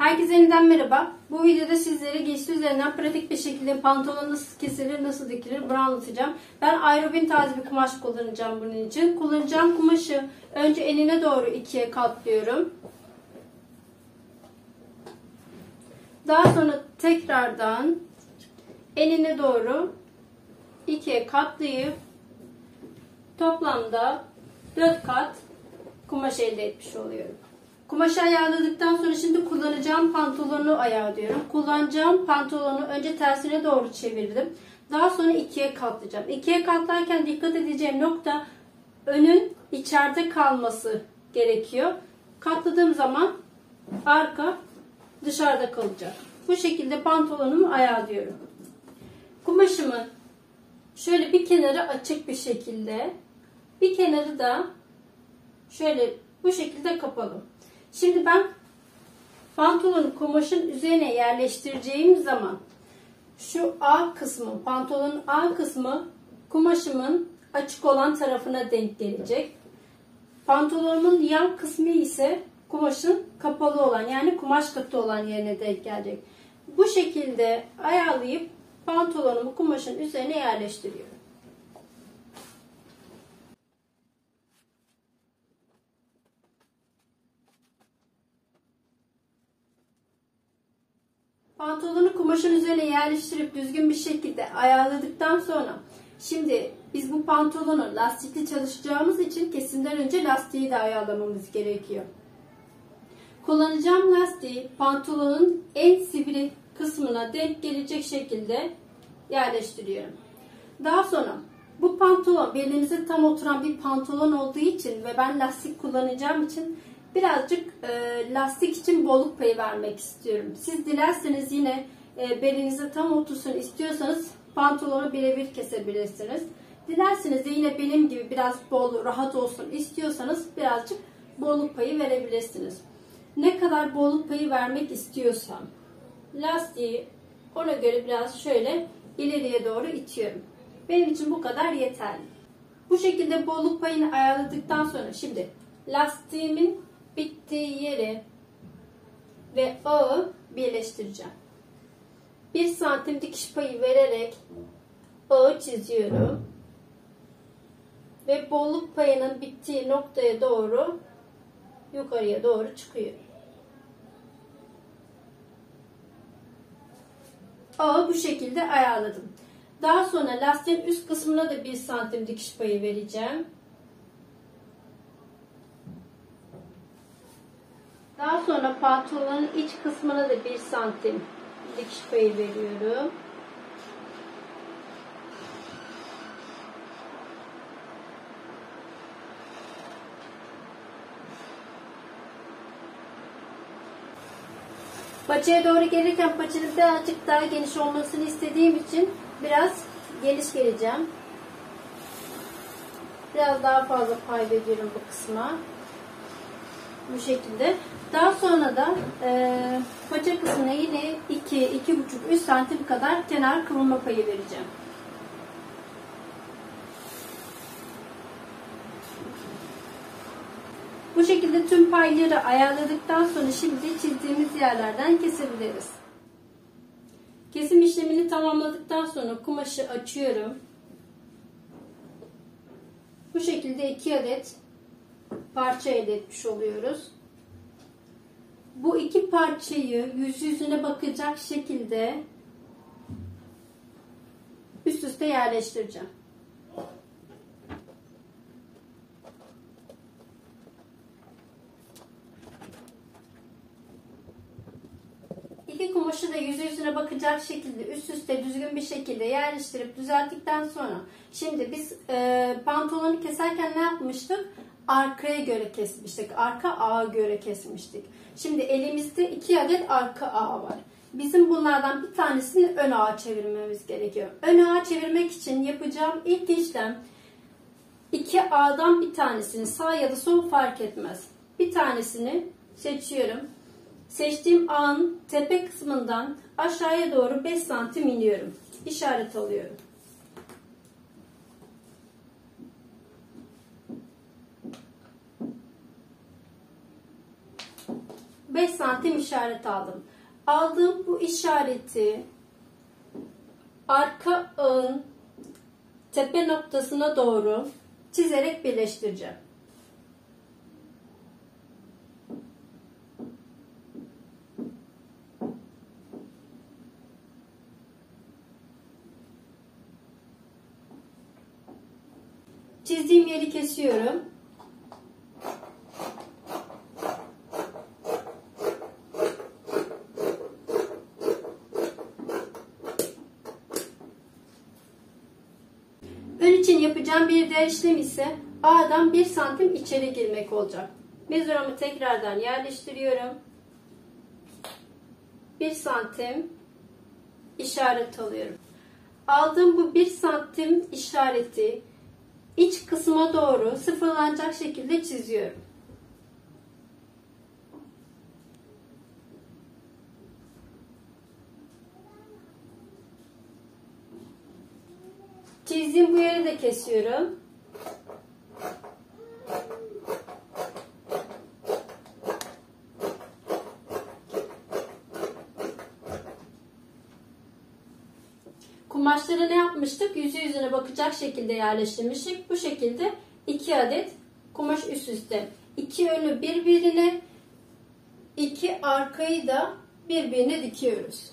Herkese yeniden merhaba. Bu videoda sizlere giysi üzerinden pratik bir şekilde pantolon nasıl kesilir, nasıl dikilir bunu anlatacağım. Ben aerobin tarzı bir kumaş kullanacağım bunun için. Kullanacağım kumaşı önce enine doğru ikiye katlıyorum. Daha sonra tekrardan enine doğru ikiye katlayıp toplamda 4 kat kumaş elde etmiş oluyorum. Kumaşı ayarladıktan sonra şimdi kullanacağım pantolonu ayarlıyorum. Kullanacağım pantolonu önce tersine doğru çevirdim. Daha sonra ikiye katlayacağım. İkiye katlarken dikkat edeceğim nokta önün içeride kalması gerekiyor. Katladığım zaman arka dışarıda kalacak. Bu şekilde pantolonumu ayarlıyorum. Kumaşımı şöyle bir kenarı açık bir şekilde, bir kenarı da şöyle bu şekilde kapalı. Şimdi ben pantolonu kumaşın üzerine yerleştireceğim zaman şu A kısmı, pantolonun A kısmı kumaşımın açık olan tarafına denk gelecek. Pantolonumun yan kısmı ise kumaşın kapalı olan, yani kumaş katı olan yerine denk gelecek. Bu şekilde ayarlayıp pantolonumu kumaşın üzerine yerleştiriyorum. Pantolonu kumaşın üzerine yerleştirip düzgün bir şekilde ayarladıktan sonra şimdi biz bu pantolonu lastikli çalışacağımız için kesimden önce lastiği de ayarlamamız gerekiyor. Kullanacağım lastiği pantolonun en sivri kısmına denk gelecek şekilde yerleştiriyorum. Daha sonra bu pantolon belinize tam oturan bir pantolon olduğu için ve ben lastik kullanacağım için birazcık lastik için bolluk payı vermek istiyorum. Siz dilerseniz yine belinize tam otursun istiyorsanız pantolonu birebir kesebilirsiniz. Dilerseniz de yine benim gibi biraz bol, rahat olsun istiyorsanız birazcık bolluk payı verebilirsiniz. Ne kadar bolluk payı vermek istiyorsam lastiği ona göre biraz şöyle ileriye doğru itiyorum. Benim için bu kadar yeterli. Bu şekilde bolluk payını ayarladıktan sonra şimdi lastiğimin bittiği yeri ve ağı birleştireceğim. 1 santim dikiş payı vererek ağı çiziyorum. Ve bolluk payının bittiği noktaya doğru yukarıya doğru çıkıyorum. Ağı bu şekilde ayarladım. Daha sonra lastiğin üst kısmına da 1 santim dikiş payı vereceğim. Daha sonra pantolonun iç kısmına da 1 santim dikiş payı veriyorum. Paçaya doğru gelirken paçanın birazcık daha geniş olmasını istediğim için biraz geniş geleceğim. Biraz daha fazla pay veriyorum bu kısma. Bu şekilde. Daha sonra da paça kısmına yine 2-2,5-3 santim kadar kenar kıvırma payı vereceğim. Bu şekilde tüm payları ayarladıktan sonra şimdi çizdiğimiz yerlerden kesebiliriz. Kesim işlemini tamamladıktan sonra kumaşı açıyorum. Bu şekilde 2 adet parça elde etmiş oluyoruz. Bu iki parçayı yüz yüzüne bakacak şekilde üst üste yerleştireceğim. İki kumaşı da yüz yüzüne bakacak şekilde üst üste düzgün bir şekilde yerleştirip düzelttikten sonra şimdi biz pantolonu keserken ne yapmıştık? Arkaya göre kesmiştik. Arka ağa göre kesmiştik. Şimdi elimizde 2 adet arka ağa var. Bizim bunlardan bir tanesini ön ağa çevirmemiz gerekiyor. Ön ağa çevirmek için yapacağım ilk işlem 2 ağdan bir tanesini, sağ ya da sol fark etmez, bir tanesini seçiyorum. Seçtiğim ağın tepe kısmından aşağıya doğru 5 santim iniyorum. İşaret alıyorum. 5 santim işaret aldım. Aldığım bu işareti arka ağın tepe noktasına doğru çizerek birleştireceğim. Çizdiğim yeri kesiyorum. Ön için yapacağım bir diğer işlem ise A'dan 1 santim içeri girmek olacak. Mezuramı tekrardan yerleştiriyorum. 1 santim işaret alıyorum. Aldığım bu 1 santim işareti iç kısma doğru sıfırlanacak şekilde çiziyorum. Çizdiğim bu yeri de kesiyorum. Kumaşları ne yapmıştık? Yüzü yüzüne bakacak şekilde yerleştirmiştik. Bu şekilde 2 adet kumaş üst üste. 2 önü birbirine, 2 arkayı da birbirine dikiyoruz.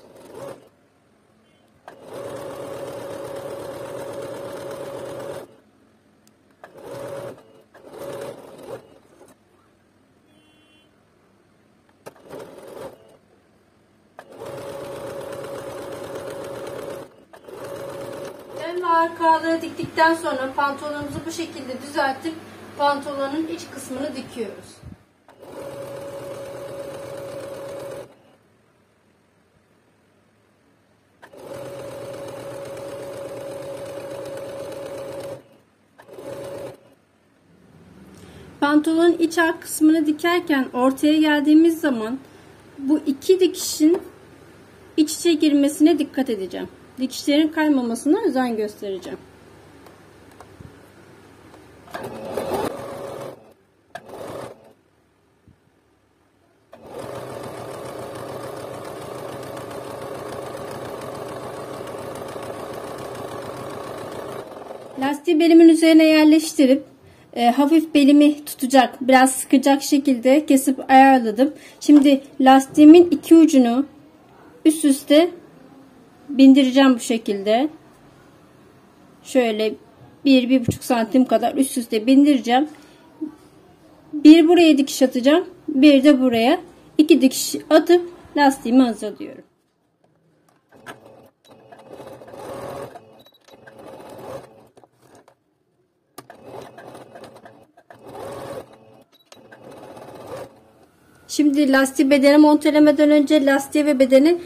Ön ve arkaları diktikten sonra pantolonumuzu bu şekilde düzeltip pantolonun iç kısmını dikiyoruz. Pantolonun iç arka kısmını dikerken ortaya geldiğimiz zaman bu iki dikişin iç içe girmesine dikkat edeceğim. Dikişlerin kaymamasına özen göstereceğim. Lastiği belimin üzerine yerleştirip hafif belimi tutacak, biraz sıkacak şekilde kesip ayarladım. Şimdi lastiğimin iki ucunu üst üste bindireceğim bu şekilde. Şöyle 1-1,5 santim kadar üst üste bindireceğim. Bir buraya dikiş atacağım. Bir de buraya. 2 dikiş atıp lastiğimi hazırlıyorum. Şimdi lastiği bedene montelemeden önce lastiğe ve bedene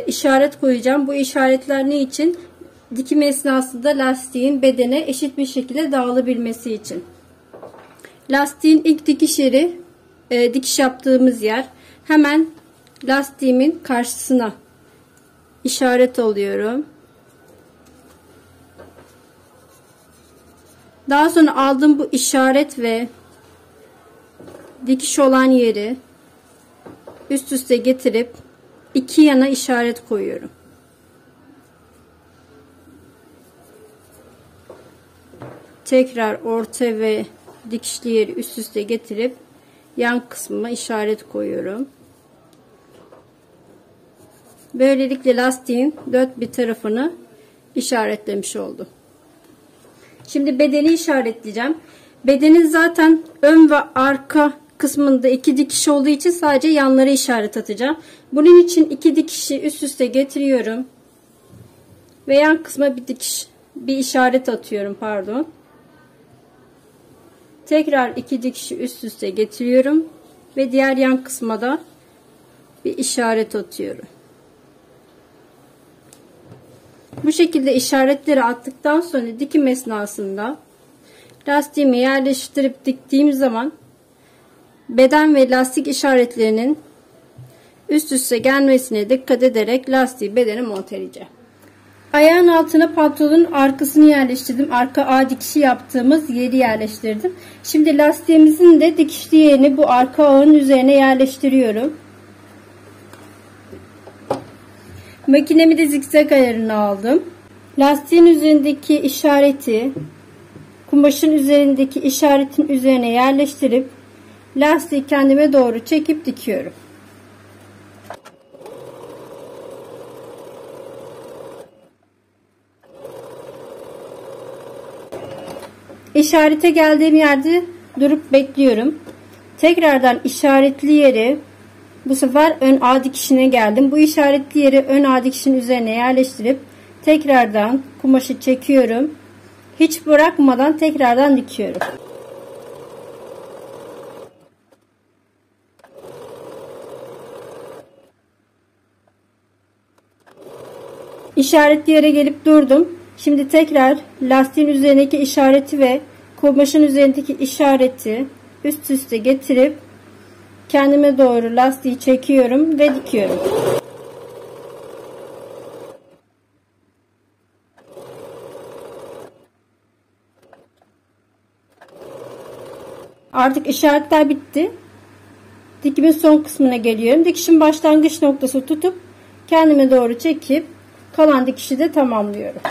işaret koyacağım. Bu işaretler ne için? Dikim esnasında lastiğin bedene eşit bir şekilde dağılabilmesi için. Lastiğin ilk dikiş yeri dikiş yaptığımız yer. Hemen lastiğimin karşısına işaret alıyorum. Daha sonra aldığım bu işaret ve dikiş olan yeri üst üste getirip iki yana işaret koyuyorum. Tekrar orta ve dikişli yeri üst üste getirip yan kısmıma işaret koyuyorum. Böylelikle lastiğin dört bir tarafını işaretlemiş oldum. Şimdi bedeni işaretleyeceğim. Bedenin zaten ön ve arka kısmında iki dikiş olduğu için sadece yanlara işaret atacağım. Bunun için iki dikişi üst üste getiriyorum. Ve yan kısma bir işaret atıyorum, pardon. Tekrar iki dikişi üst üste getiriyorum ve diğer yan kısma da bir işaret atıyorum. Bu şekilde işaretleri attıktan sonra dikim esnasında lastiğimi yerleştirip diktiğim zaman beden ve lastik işaretlerinin üst üste gelmesine dikkat ederek lastiği bedene monteleyeceğim. Ayağın altına pantolonun arkasını yerleştirdim. Arka A dikişi yaptığımız yeri yerleştirdim. Şimdi lastiğimizin de dikişli yerini bu arka ağın üzerine yerleştiriyorum. Makinemi de zikzak ayarına aldım. Lastiğin üzerindeki işareti kumaşın üzerindeki işaretin üzerine yerleştirip lastiği kendime doğru çekip dikiyorum. İşarete geldiğim yerde durup bekliyorum. Tekrardan işaretli yeri bu sefer ön A dikişine geldim. Bu işaretli yeri ön A dikişinin üzerine yerleştirip tekrardan kumaşı çekiyorum. Hiç bırakmadan tekrardan dikiyorum. İşaretli yere gelip durdum. Şimdi tekrar lastiğin üzerindeki işareti ve kumaşın üzerindeki işareti üst üste getirip kendime doğru lastiği çekiyorum ve dikiyorum. Artık işaretler bitti. Dikimin son kısmına geliyorum. Dikişin başlangıç noktası tutup kendime doğru çekip kalan dikişi de tamamlıyorum.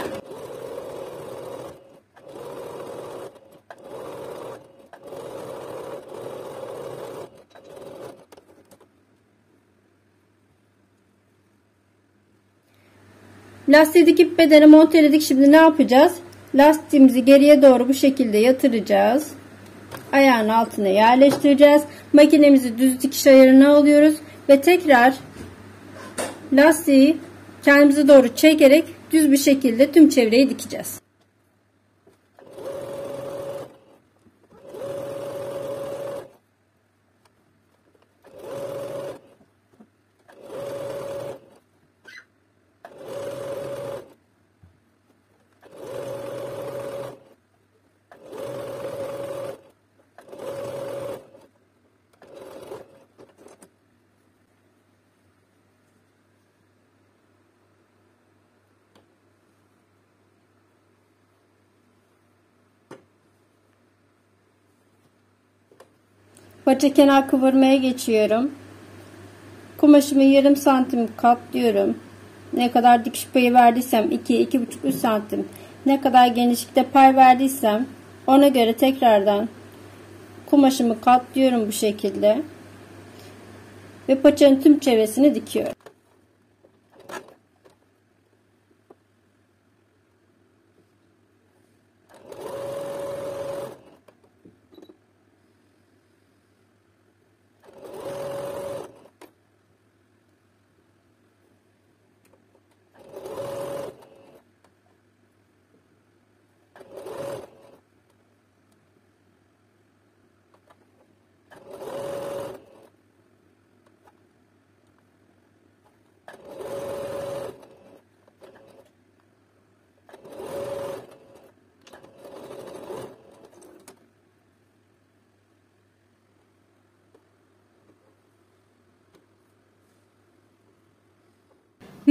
Lastiği dikip bedene monteledik. Şimdi ne yapacağız? Lastiğimizi geriye doğru bu şekilde yatıracağız. Ayağın altına yerleştireceğiz. Makinemizi düz dikiş ayarına alıyoruz ve tekrar lastiği kendimize doğru çekerek düz bir şekilde tüm çevreyi dikeceğiz. Paça kenar kıvırmaya geçiyorum. Kumaşımı yarım santim katlıyorum. Ne kadar dikiş payı verdiysem 2-2,5-3 santim. Ne kadar genişlikte pay verdiysem ona göre tekrardan kumaşımı katlıyorum bu şekilde. Ve paçanın tüm çevresini dikiyorum.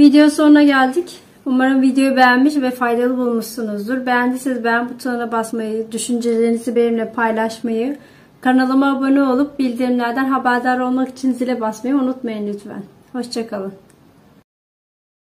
Video sonuna geldik. Umarım videoyu beğenmiş ve faydalı bulmuşsunuzdur. Beğendiyseniz beğen butonuna basmayı, düşüncelerinizi benimle paylaşmayı, kanalıma abone olup bildirimlerden haberdar olmak için zile basmayı unutmayın lütfen. Hoşça kalın.